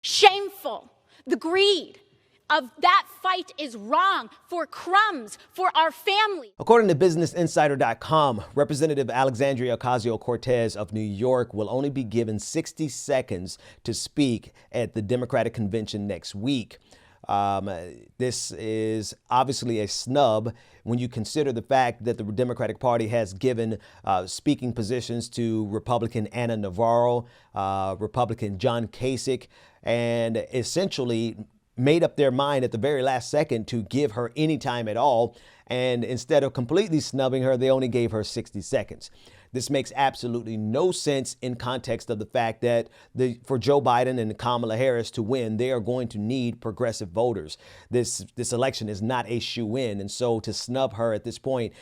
Shameful. The greed of that fight is wrong for crumbs for our family. According to BusinessInsider.com, Representative Alexandria Ocasio-Cortez of New York will only be given 60 seconds to speak at the Democratic convention next week. This is obviously a snub when you consider the fact that the Democratic Party has given speaking positions to Republican Ana Navarro, Republican John Kasich, and essentially made up their mind at the very last second to give her any time at all. And instead of completely snubbing her, they only gave her 60 seconds. This makes absolutely no sense in context of the fact that for Joe Biden and Kamala Harris to win, they are going to need progressive voters. This election is not a shoo-in. And so to snub her at this point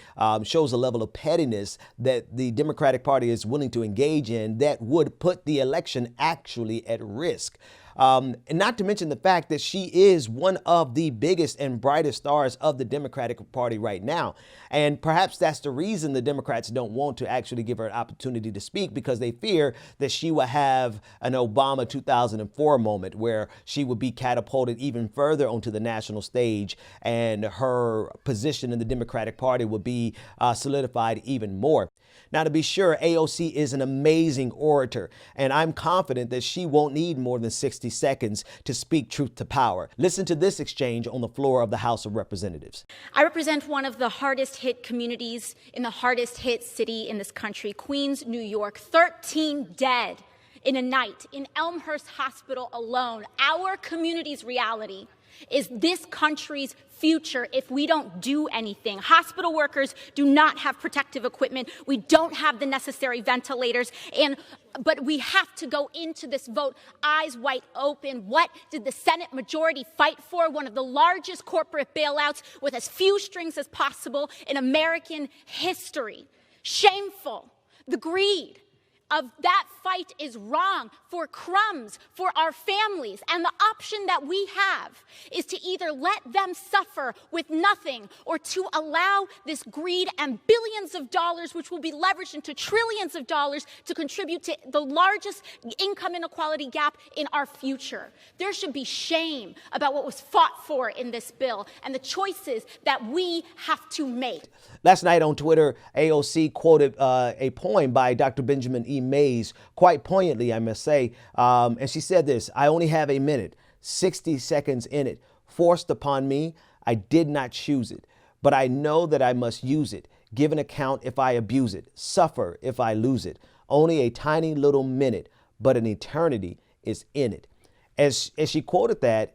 shows a level of pettiness that the Democratic Party is willing to engage in that would put the election actually at risk. And not to mention the fact that she is one of the biggest and brightest stars of the Democratic Party right now. And perhaps that's the reason the Democrats don't want to actually give her an opportunity to speak, because they fear that she will have an Obama 2004 moment where she would be catapulted even further onto the national stage and her position in the Democratic Party would be solidified even more. Now, to be sure, AOC is an amazing orator, and I'm confident that she won't need more than 60 seconds to speak truth to power. Listen to this exchange on the floor of the House of Representatives. I represent one of the hardest hit communities in the hardest hit city in this country, Queens, New York. 13 dead in a night in Elmhurst Hospital alone. Our community's reality is this country's future if we don't do anything. Hospital workers do not have protective equipment. We don't have the necessary ventilators. But we have to go into this vote eyes wide open. What did the Senate majority fight for? One of the largest corporate bailouts with as few strings as possible in American history. Shameful. The greed of that fight is wrong for crumbs for our families. And the option that we have is to either let them suffer with nothing or to allow this greed and billions of dollars, which will be leveraged into trillions of dollars, to contribute to the largest income inequality gap in our future. There should be shame about what was fought for in this bill and the choices that we have to make. Last night on Twitter, AOC quoted a poem by Dr. Benjamin E. Mays, quite poignantly, I must say. And she said this: "I only have a minute, 60 seconds in it. Forced upon me, I did not choose it. But I know that I must use it. Give an account if I abuse it. Suffer if I lose it. Only a tiny little minute, but an eternity is in it." As she quoted that,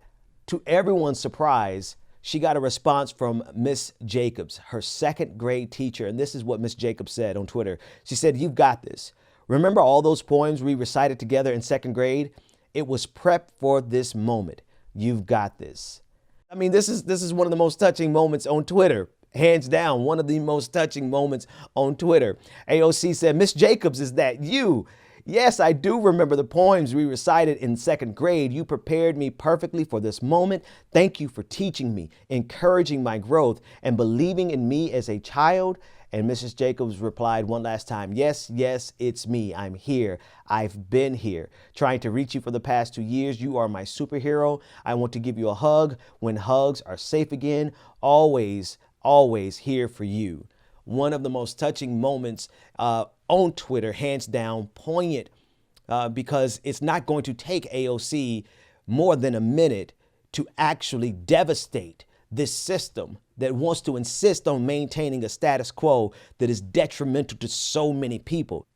to everyone's surprise, she got a response from Miss Jacobs, her second grade teacher. And this is what Miss Jacobs said on Twitter. She said, "You've got this. Remember all those poems we recited together in second grade? It was prepped for this moment. You've got this." I mean, this is one of the most touching moments on Twitter. Hands down, one of the most touching moments on Twitter. AOC said, "Miss Jacobs, is that you? Yes, I do remember the poems we recited in second grade. You prepared me perfectly for this moment. Thank you for teaching me, encouraging my growth, and believing in me as a child." And Mrs. Jacobs replied one last time, "Yes, yes, it's me. I'm here. I've been here, trying to reach you for the past 2 years. You are my superhero. I want to give you a hug when hugs are safe again. Always, always here for you." One of the most touching moments on Twitter, hands down, poignant, because it's not going to take AOC more than a minute to actually devastate this system that wants to insist on maintaining a status quo that is detrimental to so many people.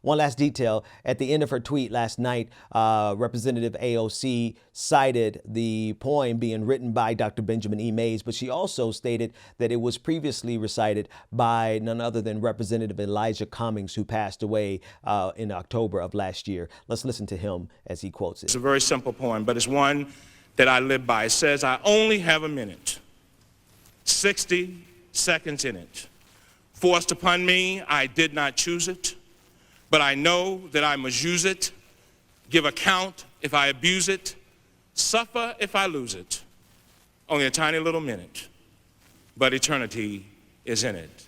One last detail: at the end of her tweet last night, Representative AOC cited the poem being written by Dr. Benjamin E. Mays, but she also stated that it was previously recited by none other than Representative Elijah Cummings, who passed away in October of last year. Let's listen to him as he quotes it. It's a very simple poem, but it's one that I live by. It says, "I only have a minute, 60 seconds in it. Forced upon me, I did not choose it. But I know that I must use it, give account if I abuse it, suffer if I lose it. Only a tiny little minute, but eternity is in it."